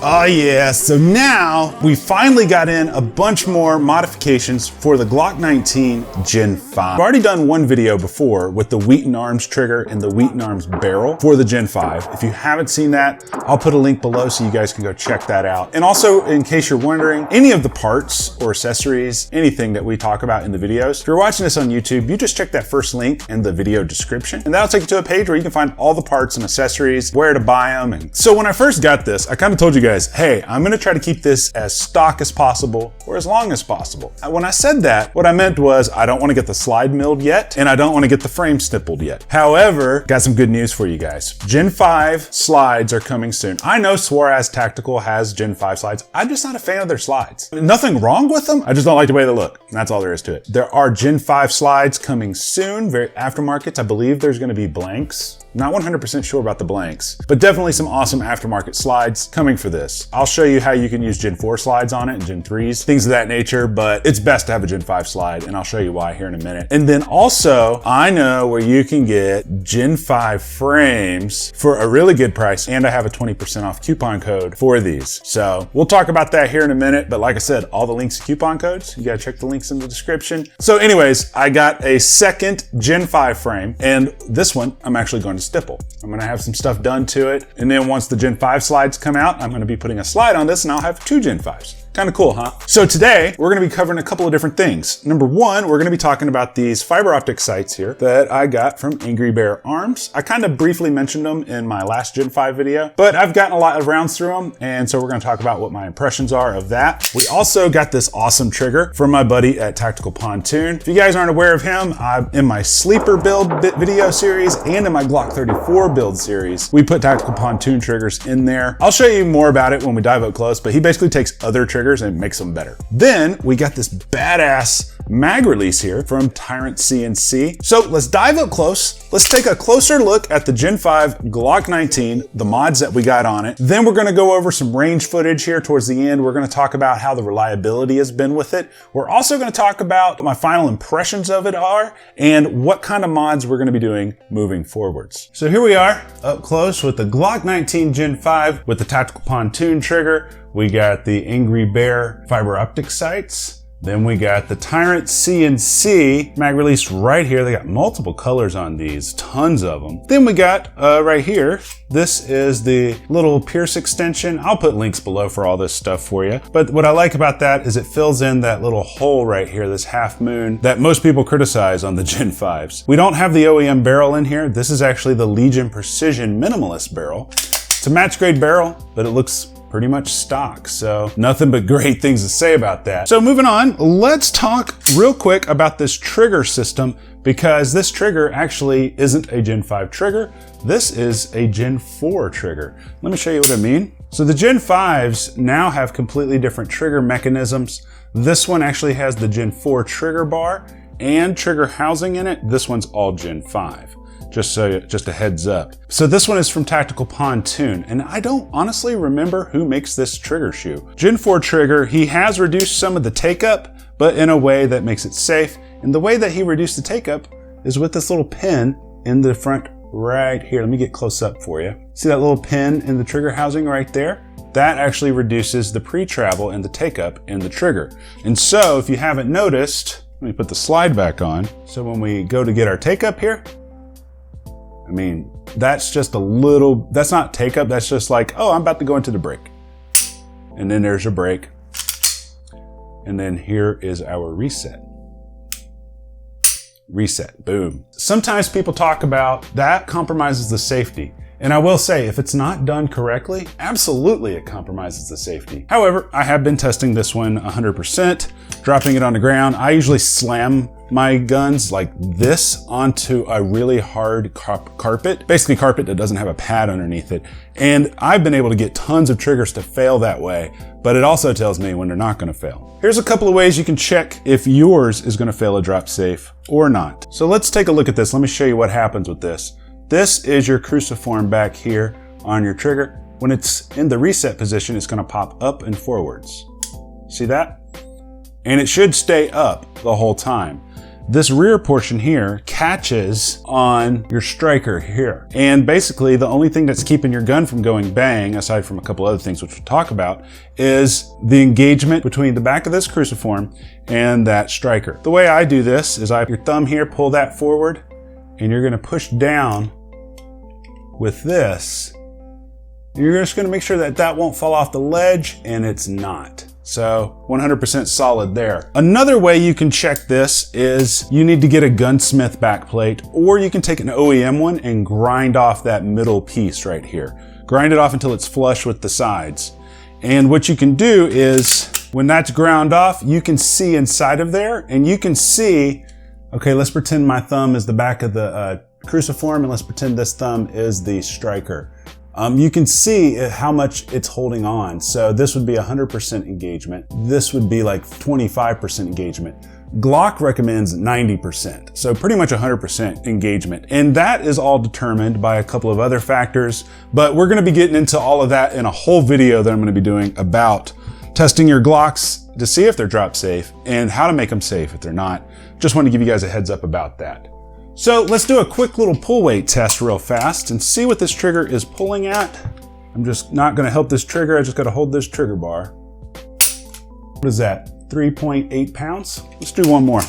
Oh yeah, so now we finally got in a bunch more modifications for the Glock 19 Gen 5. I've already done one video before with the Wheaton Arms trigger and the Wheaton Arms barrel for the Gen 5. If you haven't seen that, I'll put a link below so you guys can go check that out. And also, in case you're wondering, any of the parts or accessories, anything that we talk about in the videos, if you're watching this on YouTube, you just check that first link in the video description, and that'll take you to a page where you can find all the parts and accessories, where to buy them. And so when I first got this, I kind of told you guys, hey, I'm gonna try to keep this as stock as possible or as long as possible. When I said that, what I meant was I don't want to get the slide milled yet, and I don't want to get the frame stippled yet. However, got some good news for you guys. Gen 5 slides are coming soon. I know Suarez Tactical has Gen 5 slides. I'm just not a fan of their slides. Nothing wrong with them, I just don't like the way they look. And that's all there is to it. There are Gen 5 slides coming soon, very aftermarkets. I believe there's gonna be blanks. Not 100% sure about the blanks, but definitely some awesome aftermarket slides coming for this. I'll show you how you can use Gen 4 slides on it and Gen 3s, things of that nature, but it's best to have a Gen 5 slide, and I'll show you why here in a minute. And then also, I know where you can get Gen 5 frames for a really good price, and I have a 20% off coupon code for these. So we'll talk about that here in a minute, but like I said, all the links and coupon codes, you gotta check the links in the description. So anyways, I got a second Gen 5 frame, and this one I'm actually going to stipple. I'm gonna have some stuff done to it, and then once the Gen 5 slides come out, I'm gonna be putting a slide on this, and I'll have 2 Gen 5s. Kind of cool, huh? So today, we're gonna be covering a couple of different things. Number one, we're gonna be talking about these fiber optic sights here that I got from Angry Bear Arms. I kind of briefly mentioned them in my last Gen 5 video, but I've gotten a lot of rounds through them, and so we're gonna talk about what my impressions are of that. We also got this awesome trigger from my buddy at Tactical Pontoon. If you guys aren't aware of him, I'm in my sleeper build video series and in my Glock 34 build series, we put Tactical Pontoon triggers in there. I'll show you more about it when we dive up close, but he basically takes other triggers and makes them better. Then we got this badass mag release here from Tyrant CNC. So let's dive up close. Let's take a closer look at the Gen 5 Glock 19, the mods that we got on it. Then we're gonna go over some range footage here towards the end. We're gonna talk about how the reliability has been with it. We're also gonna talk about what my final impressions of it are and what kind of mods we're gonna be doing moving forwards. So here we are up close with the Glock 19 Gen 5 with the Tactical Pontoon trigger. We got the Angry Bear fiber optic sights. Then we got the Tyrant CNC mag release right here. They got multiple colors on these, tons of them. Then we got right here, this is the little Pierce extension. I'll put links below for all this stuff for you. But what I like about that is it fills in that little hole right here, this half moon that most people criticize on the Gen 5s. We don't have the OEM barrel in here. This is actually the Legion Precision Minimalist barrel. It's a match grade barrel, but it looks pretty much stock, so nothing but great things to say about that. So moving on, let's talk real quick about this trigger system, because this trigger actually isn't a Gen 5 trigger. This is a Gen 4 trigger. Let me show you what I mean. So the Gen 5s now have completely different trigger mechanisms. This one actually has the Gen 4 trigger bar and trigger housing in it. This one's all Gen 5. Just a heads up. So this one is from Tactical Pontoon, and I don't honestly remember who makes this trigger shoe. Gen 4 trigger, he has reduced some of the take-up, but in a way that makes it safe. And the way that he reduced the take-up is with this little pin in the front right here. Let me get close up for you. See that little pin in the trigger housing right there? That actually reduces the pre-travel and the take-up in the trigger. And so if you haven't noticed, let me put the slide back on. So when we go to get our take-up here, I mean, that's just a little, that's not take up, that's just like, oh, I'm about to go into the break. And then there's your break. And then here is our reset. Reset, boom. Sometimes people talk about that compromises the safety. And I will say, if it's not done correctly, absolutely it compromises the safety. However, I have been testing this one 100%, dropping it on the ground. I usually slam my guns like this onto a really hard carpet, basically carpet that doesn't have a pad underneath it. And I've been able to get tons of triggers to fail that way, but it also tells me when they're not gonna fail. Here's a couple of ways you can check if yours is gonna fail a drop safe or not. So let's take a look at this. Let me show you what happens with this. This is your cruciform back here on your trigger. When it's in the reset position, it's gonna pop up and forwards. See that? And it should stay up the whole time. this rear portion here catches on your striker here. And basically the only thing that's keeping your gun from going bang, aside from a couple other things which we'll talk about, is the engagement between the back of this cruciform and that striker. The way I do this is your thumb here, pull that forward, and you're gonna push down with this. You're just gonna make sure that that won't fall off the ledge, and it's not. So 100% solid there. Another way you can check this is you need to get a gunsmith backplate, or you can take an OEM one and grind off that middle piece right here. Grind it off until it's flush with the sides. And what you can do is, when that's ground off, you can see inside of there, and you can see, okay, let's pretend my thumb is the back of the cruciform, and let's pretend this thumb is the striker. You can see how much it's holding on. So this would be 100% engagement. This would be like 25% engagement. Glock recommends 90%. So pretty much 100% engagement. And that is all determined by a couple of other factors, but we're gonna be getting into all of that in a whole video that I'm gonna be doing about testing your Glocks to see if they're drop safe and how to make them safe if they're not. Just want to give you guys a heads up about that. So let's do a quick little pull weight test real fast and see what this trigger is pulling at. I'm just not gonna help this trigger, I just gotta hold this trigger bar. What is that, 3.8 pounds? Let's do one more.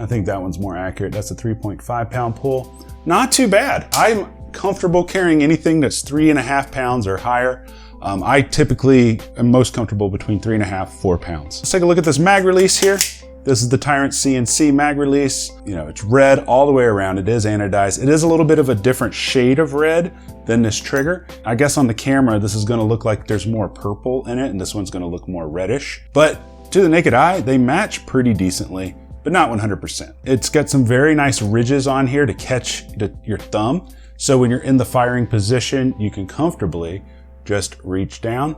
I think that one's more accurate. That's a 3.5 pound pull. Not too bad. I'm comfortable carrying anything that's 3.5 pounds or higher. I typically am most comfortable between 3.5, 4 pounds. Let's take a look at this mag release here. This is the Tyrant CNC mag release. You know, it's red all the way around. It is anodized. It is a little bit of a different shade of red than this trigger. I guess on the camera, this is gonna look like there's more purple in it, and this one's gonna look more reddish. But to the naked eye, they match pretty decently, but not 100%. It's got some very nice ridges on here to catch your thumb. So when you're in the firing position, you can comfortably just reach down.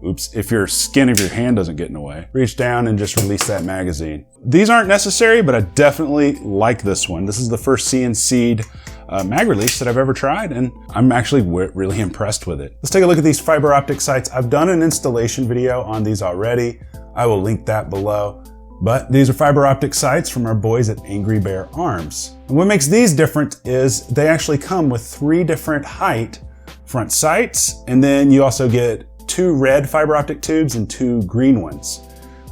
Oops, if your skin of your hand doesn't get in the way. Reach down and just release that magazine. These aren't necessary, but I definitely like this one. This is the first CNC'd mag release that I've ever tried, and I'm actually really impressed with it. Let's take a look at these fiber optic sights. I've done an installation video on these already. I will link that below. But these are fiber optic sights from our boys at Angry Bear Arms. And what makes these different is they actually come with 3 different height front sights, and then you also get 2 red fiber optic tubes and 2 green ones.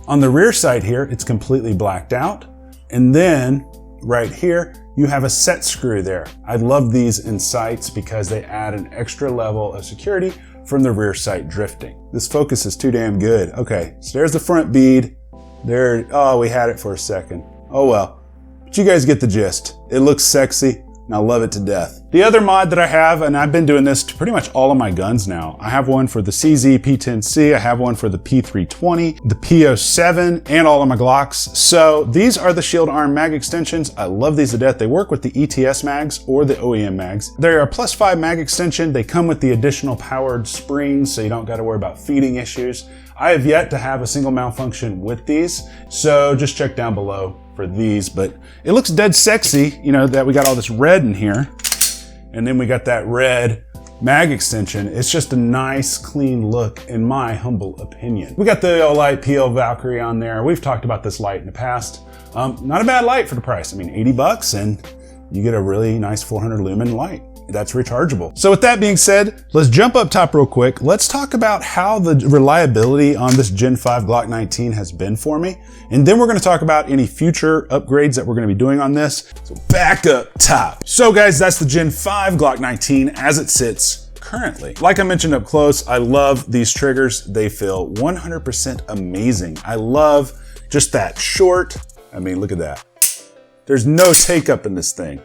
On the rear sight here, it's completely blacked out. And then right here, you have a set screw there. I love these in sights because they add an extra level of security from the rear sight drifting. This focus is too damn good. Okay, so there's the front bead. There, oh, we had it for a second. Oh well, but you guys get the gist. It looks sexy, and I love it to death. The other mod that I have, and I've been doing this to pretty much all of my guns now. I have one for the CZ P10C, I have one for the P320, the P07, and all of my Glocks. So these are the shield arm mag extensions. I love these to death. They work with the ETS mags or the OEM mags. They're a +5 mag extension. They come with the additional powered springs, so you don't gotta worry about feeding issues. I have yet to have a single malfunction with these, so just check down below for these, but it looks dead sexy, you know, that we got all this red in here, and then we got that red mag extension. It's just a nice, clean look, in my humble opinion. We got the Olight PL Valkyrie on there. We've talked about this light in the past. Not a bad light for the price. I mean, 80 bucks, and you get a really nice 400 lumen light that's rechargeable. So with that being said, let's jump up top real quick. Let's talk about how the reliability on this Gen 5 Glock 19 has been for me. And then we're gonna talk about any future upgrades that we're gonna be doing on this. So back up top. So guys, that's the Gen 5 Glock 19 as it sits currently. Like I mentioned up close, I love these triggers. They feel 100% amazing. I love just that short. I mean, look at that. There's no take up in this thing.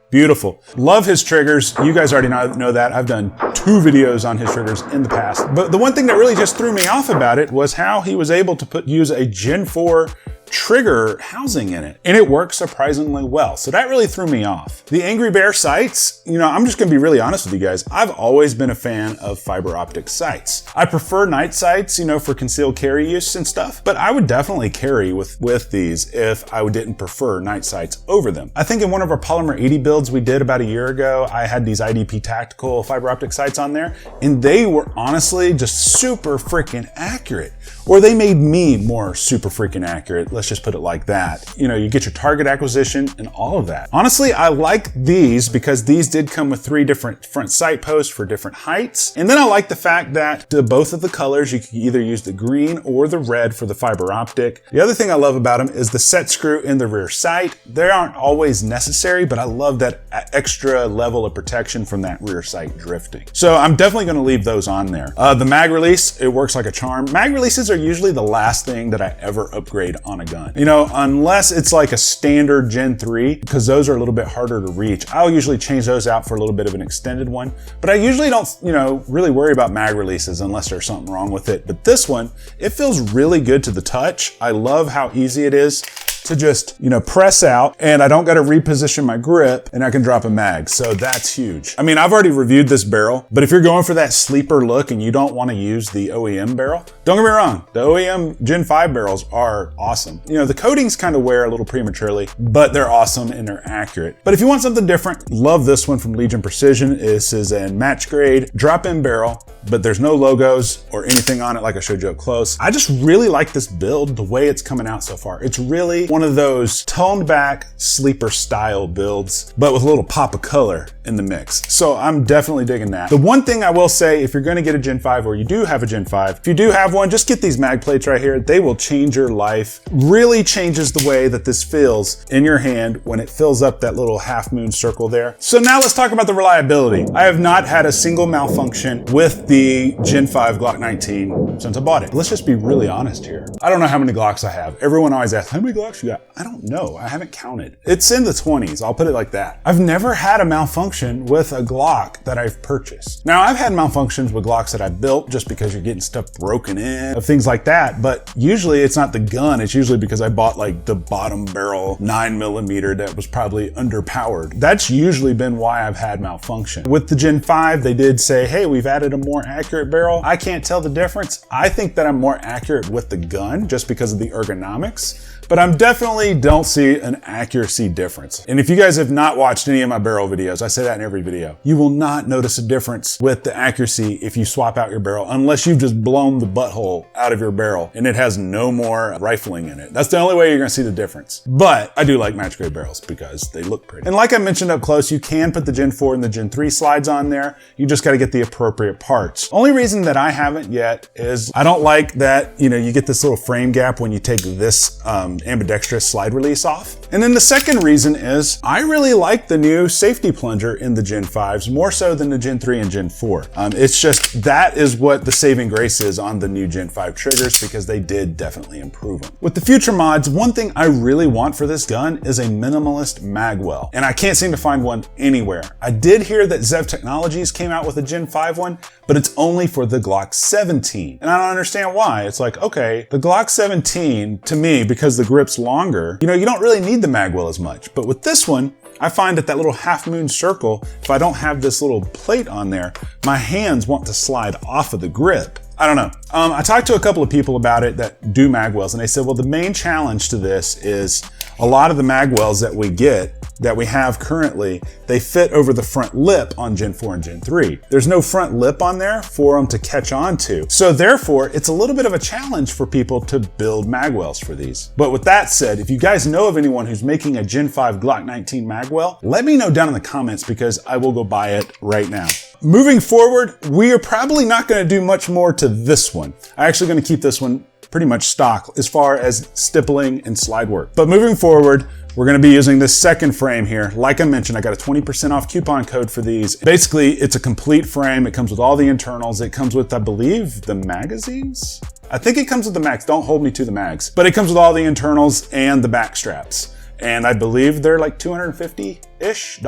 Beautiful. Love his triggers. You guys already know that. I've done 2 videos on his triggers in the past. But the one thing that really just threw me off about it was how he was able to use a Gen 4 trigger housing in it, and it works surprisingly well. So that really threw me off. The Angry Bear sights, you know, I'm just gonna be really honest with you guys. I've always been a fan of fiber optic sights. I prefer night sights, you know, for concealed carry use and stuff, but I would definitely carry with these if I didn't prefer night sights over them. I think in one of our Polymer 80 builds we did about a year ago, I had these IDP Tactical fiber optic sights on there, and they were honestly just super freaking accurate. Or they made me more super freaking accurate. Let's just put it like that. You know, you get your target acquisition and all of that. Honestly, I like these because these did come with 3 different front sight posts for different heights. And then I like the fact that both of the colors, you can either use the green or the red for the fiber optic. The other thing I love about them is the set screw in the rear sight. They aren't always necessary, but I love that extra level of protection from that rear sight drifting. So I'm definitely gonna leave those on there. The mag release, it works like a charm. Mag releases are usually the last thing that I ever upgrade on a gun. You know, unless it's like a standard Gen 3, because those are a little bit harder to reach. I'll usually change those out for a little bit of an extended one, but I usually don't, you know, really worry about mag releases unless there's something wrong with it. But this one, it feels really good to the touch. I love how easy it is to just, you know, press out, and I don't got to reposition my grip, and I can drop a mag. So that's huge. I mean, I've already reviewed this barrel, but if you're going for that sleeper look and you don't want to use the OEM barrel, don't get me wrong, the OEM Gen 5 barrels are awesome. You know, the coatings kind of wear a little prematurely, but they're awesome and they're accurate. But if you want something different, love this one from Legion Precision. This is a match grade drop-in barrel, but there's no logos or anything on it like I showed you up close. I just really like this build, the way it's coming out so far. It's really one of those toned back sleeper style builds, but with a little pop of color in the mix. So I'm definitely digging that. The one thing I will say, if you're gonna get a Gen 5 or you do have a Gen 5, if you do have one, just get these mag plates right here. They will change your life. Really changes the way that this feels in your hand when it fills up that little half moon circle there. So now let's talk about the reliability. I have not had a single malfunction with the Gen 5 Glock 19 since I bought it. Let's just be really honest here. I don't know how many Glocks I have. Everyone always asks, how many Glocks you got? I don't know. I haven't counted. It's in the 20s. I'll put it like that. I've never had a malfunction with a Glock that I've purchased. Now, I've had malfunctions with Glocks that I built just because you're getting stuff broken in, of things like that. But usually it's not the gun. It's usually because I bought like the bottom barrel 9mm that was probably underpowered. That's usually been why I've had malfunction. With the Gen 5, they did say, hey, we've added a more accurate barrel. I can't tell the difference. I think that I'm more accurate with the gun just because of the ergonomics, but I'm definitely don't see an accuracy difference. And if you guys have not watched any of my barrel videos, I say that in every video, you will not notice a difference with the accuracy if you swap out your barrel, unless you've just blown the butthole out of your barrel and it has no more rifling in it. That's the only way you're gonna see the difference. But I do like match grade barrels because they look pretty. And like I mentioned up close, you can put the Gen 4 and the Gen 3 slides on there. You just gotta get the appropriate parts. Only reason that I haven't yet is I don't like that, you know, you get this little frame gap when you take this ambidextrous slide release off. And then the second reason is I really like the new safety plunger in the Gen 5s more so than the Gen 3 and Gen 4. It's just that is what the saving grace is on the new Gen 5 triggers because they did definitely improve them. With the future mods, one thing I really want for this gun is a minimalist mag well, and I can't seem to find one anywhere. I did hear that Zev Technologies came out with a Gen 5 one, but it's only for the Glock 17. And I don't understand why. It's like, okay, the Glock 17, to me, because the grip's longer, you know, you don't really need the mag well as much. But with this one, I find that little half moon circle, if I don't have this little plate on there, my hands want to slide off of the grip. I don't know. I talked to a couple of people about it that do mag wells, and they said, well, the main challenge to this is a lot of the mag wells that we get, that we have currently, they fit over the front lip on Gen 4 and Gen 3. There's no front lip on there for them to catch on to. So therefore, it's a little bit of a challenge for people to build mag wells for these. But with that said, if you guys know of anyone who's making a Gen 5 Glock 19 mag well, let me know down in the comments because I will go buy it right now. Moving forward, we are probably not going to do much more to this one. I'm actually going to keep this one pretty much stock as far as stippling and slide work. But moving forward, we're gonna be using this second frame here. Like I mentioned, I got a 20% off coupon code for these. Basically, it's a complete frame. It comes with all the internals. It comes with, I believe, the magazines? I think it comes with the mags. Don't hold me to the mags. But it comes with all the internals and the back straps. And I believe they're like $250-ish.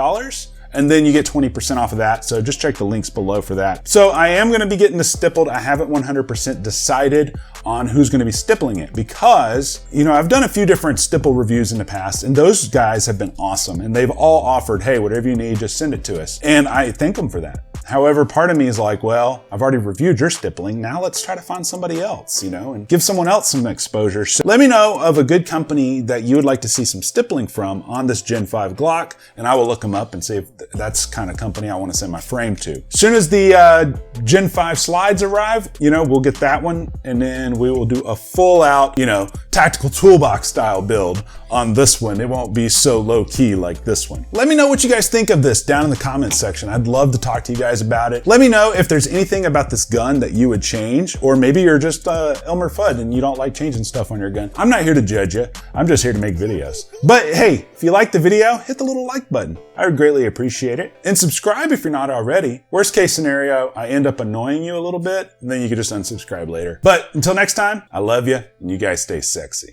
and then you get 20% off of that. So just check the links below for that. So I am going to be getting this stippled. I haven't 100% decided on who's going to be stippling it because, you know, I've done a few different stipple reviews in the past, and those guys have been awesome, and they've all offered, hey, whatever you need, just send it to us. And I thank them for that. However, part of me is like, well, I've already reviewed your stippling. Now let's try to find somebody else, you know, and give someone else some exposure. So let me know of a good company that you would like to see some stippling from on this Gen 5 Glock, and I will look them up and see if that's the kind of company I want to send my frame to. As soon as the Gen 5 slides arrive, you know, we'll get that one, and then we will do a full out, you know, tactical toolbox style build on this one. It won't be so low key like this one. Let me know what you guys think of this down in the comments section. I'd love to talk to you guys about it. Let me know if there's anything about this gun that you would change, or maybe you're just Elmer Fudd and you don't like changing stuff on your gun. I'm not here to judge you. I'm just here to make videos. But hey, if you liked the video, hit the little like button. I would greatly appreciate it. And subscribe if you're not already. Worst case scenario, I end up annoying you a little bit, and then you can just unsubscribe later. But until next time, I love you, and you guys stay sexy.